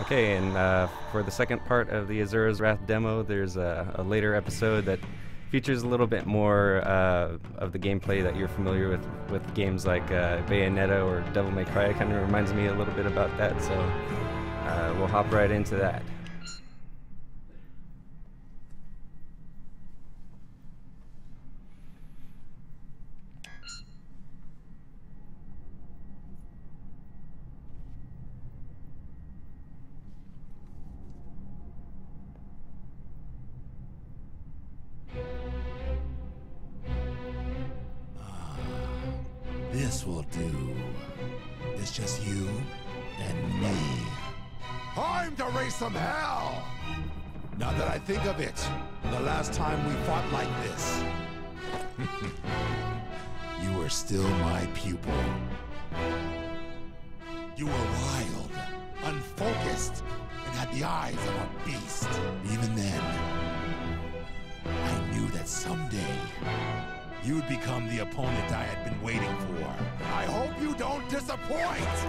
Okay, and for the second part of the Azura's Wrath demo, there's a later episode that features a little bit more of the gameplay that you're familiar with games like Bayonetta or Devil May Cry. It kind of reminds me a little bit about that, so we'll hop right into that. This will do. It's just you and me. Time to raise some hell! Now that I think of it, the last time we fought like this, you were still my pupil. You were wild, unfocused, and had the eyes of a beast. Even then, I knew that someday you would become the opponent I had been waiting for. I hope you don't disappoint!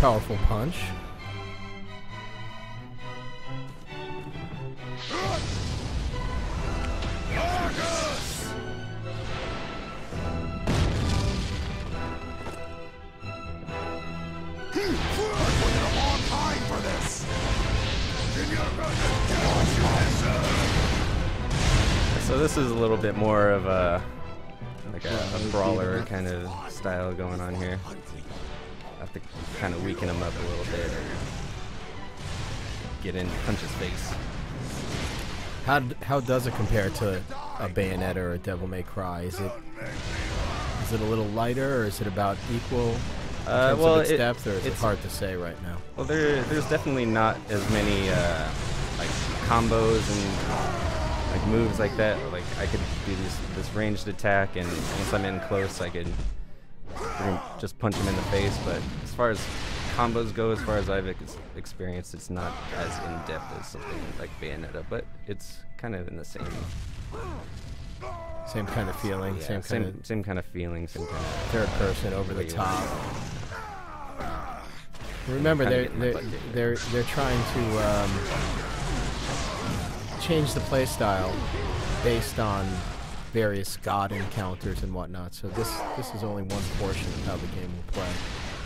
Powerful punch. Augus! I've waited a long time for this! And you're gonna get what you deserve! So this is a little bit more of a brawler kind of style going on here. I have to kind of weaken him up a little bit or get in, punch his face. How does it compare to a Bayonetta or a Devil May Cry? Is it a little lighter, or is it about equal in terms of its depth, or is it hard to say right now? Well, there's definitely not as many like combos and like moves like that. Like I could do this ranged attack, and once I'm in close, I could just punch him in the face. But as far as combos go, as far as I've experienced, it's not as in-depth as something like Bayonetta, but it's kind of in the same kind of feeling, yeah, same kind of feeling, same kind of third person over the top. Remember, they're trying to change the play style based on various god encounters and whatnot. So this is only one portion of how the game will play.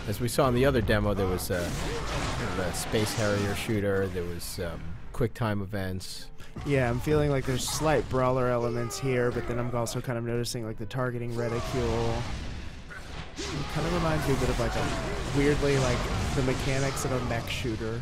As we saw in the other demo, there was a Space Harrier shooter, there was quick time events. Yeah, I'm feeling like there's slight brawler elements here, but then I'm also kind of noticing like the targeting reticule. It kind of reminds me a bit of like weirdly like the mechanics of a mech shooter.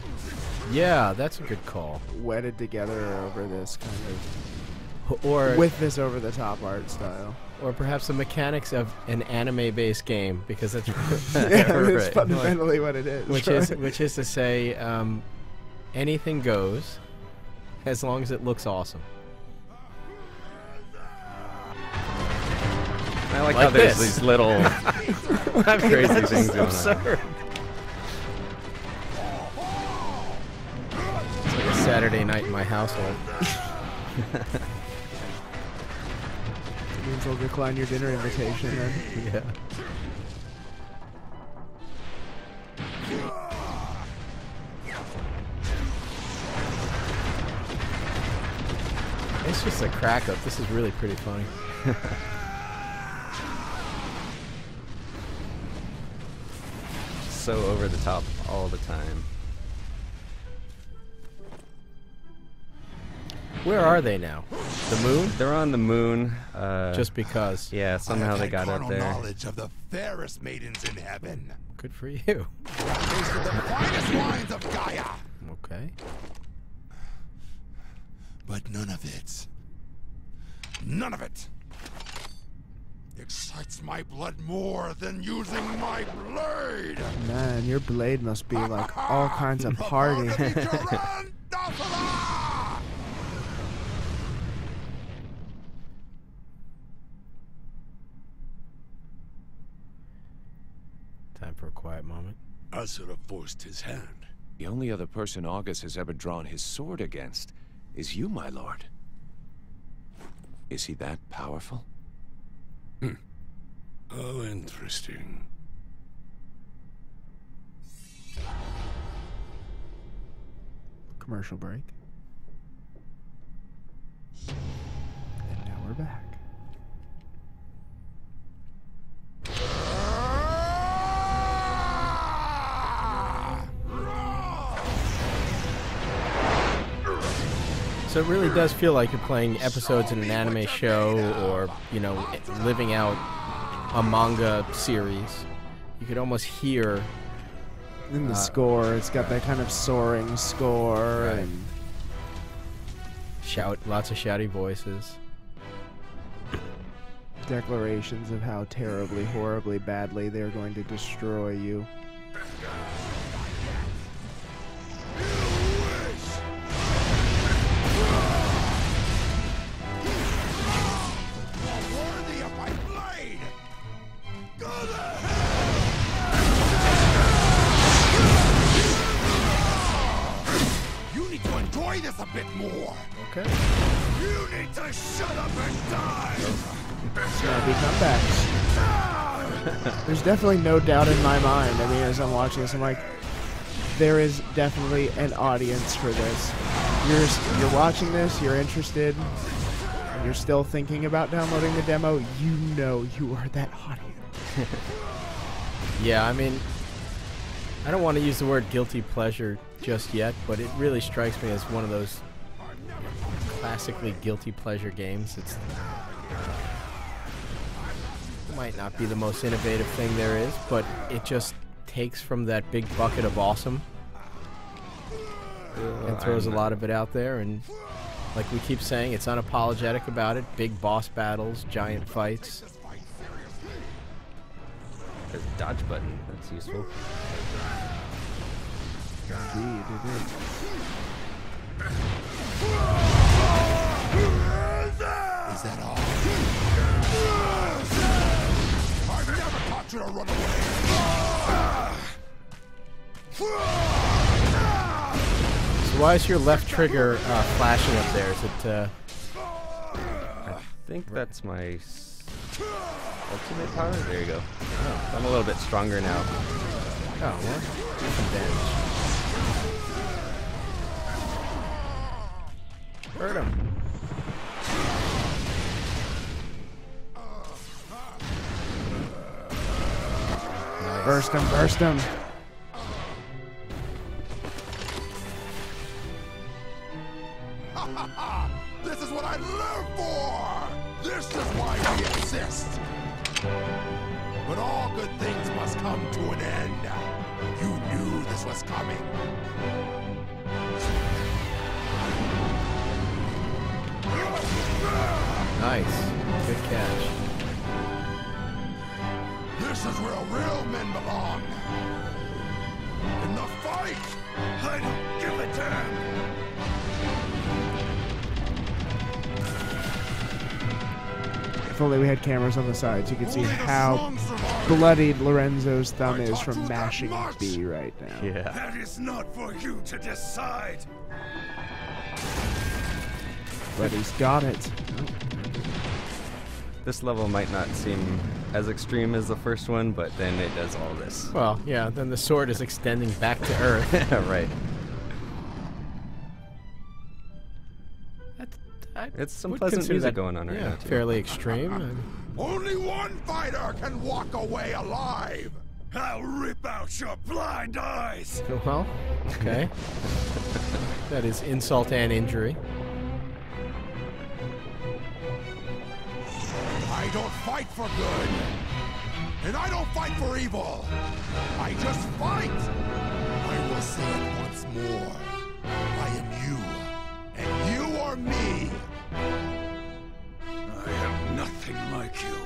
Yeah, that's a good call. Wedded together over this kind of, or with this over-the-top art style. Or perhaps the mechanics of an anime-based game, because that's that's fundamentally what it is. Which is to say, anything goes, as long as it looks awesome. I like how there's these little crazy things going on. It's like a Saturday night in my household. Means I'll decline your dinner invitation then. Yeah. It's just a crack up. This is really pretty funny. So over the top all the time. Where are they now? The moon? They're on the moon. Just because. Yeah, somehow they got up there. Knowledge of the fairest maidens in heaven. Good for you. Tasted the finest wines of Gaia. Okay. But none of it excites my blood more than using my blade. Man, your blade must be like all kinds of party. Time for a quiet moment. Asura forced his hand. The only other person Augus has ever drawn his sword against is you, my lord. Is he that powerful? How interesting. Commercial break. And now we're back. So it really does feel like you're playing episodes in an anime show or, you know, living out a manga series. You could almost hear In the score, it's got that kind of soaring score Right. and lots of shouty voices. declarations of how terribly, horribly, badly they're going to destroy you. Worthy of my blade! Go to hell! You need to enjoy this a bit more. Okay. You need to shut up and die! Snappy comebacks. There's definitely no doubt in my mind. I mean, as I'm watching this, I'm like, there is definitely an audience for this. You're watching this, you're interested, and you're still thinking about downloading the demo, you know you are that audience. Yeah, I mean, I don't want to use the word guilty pleasure just yet, but it really strikes me as one of those classically guilty pleasure games. It might not be the most innovative thing there is, but it just takes from that big bucket of awesome and throws a lot of it out there, and like we keep saying, it's unapologetic about it. Big boss battles, giant fights. There's a dodge button. That's useful. Indeed, it is. Is that all? I've never taught you to run away! So why is your left trigger flashing up there? Is it I think that's my ultimate power. There you go. Oh, I'm a little bit stronger now. oh, well, do some damage. Hurt him. Burst him, burst him. This is what I live for! This is why we exist! But all good things must come to an end. You knew this was coming. Nice. Good catch. This is where real men belong. In the fight! I don't give a damn! If only we had cameras on the sides, you could see how bloodied Lorenzo's thumb is from mashing B right now. Yeah. That is not for you to decide. But he's got it. This level might not seem as extreme as the first one, but then it does all this. Well, yeah, then the sword is extending back to Earth. Right. It's some would pleasant consider music that, going on right yeah, now, too. fairly extreme. Only one fighter can walk away alive. I'll rip out your blind eyes. Well, okay. That is insult and injury. I don't fight for good. And I don't fight for evil. I just fight. I will say it once more. I am you. And you are me. I am nothing like you.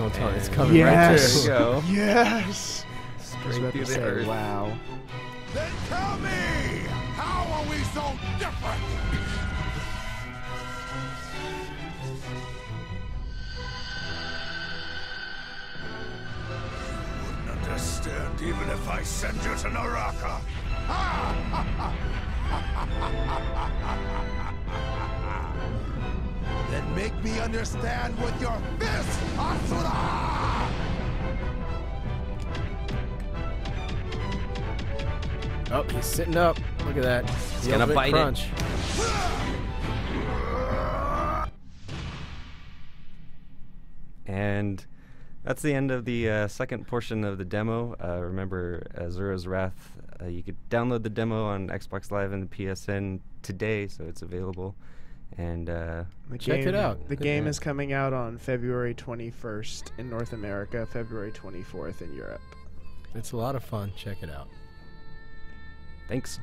Don't tell me it's And coming Yes. right There we go. Yes. I was Straight about through to the say, earth. wow. Then tell me, how are we so different? You wouldn't understand even if I send you to Naraka. Then make me understand with your fist, Asura! Oh, he's sitting up. Look at that. He's The gonna ultimate bite it. crunch. And that's the end of the second portion of the demo. Remember, Azura's Wrath, you could download the demo on Xbox Live and the PSN today, so it's available. And Check it out. The Good game man. is coming out on February 21st in North America, February 24th in Europe. It's a lot of fun. Check it out. thanks.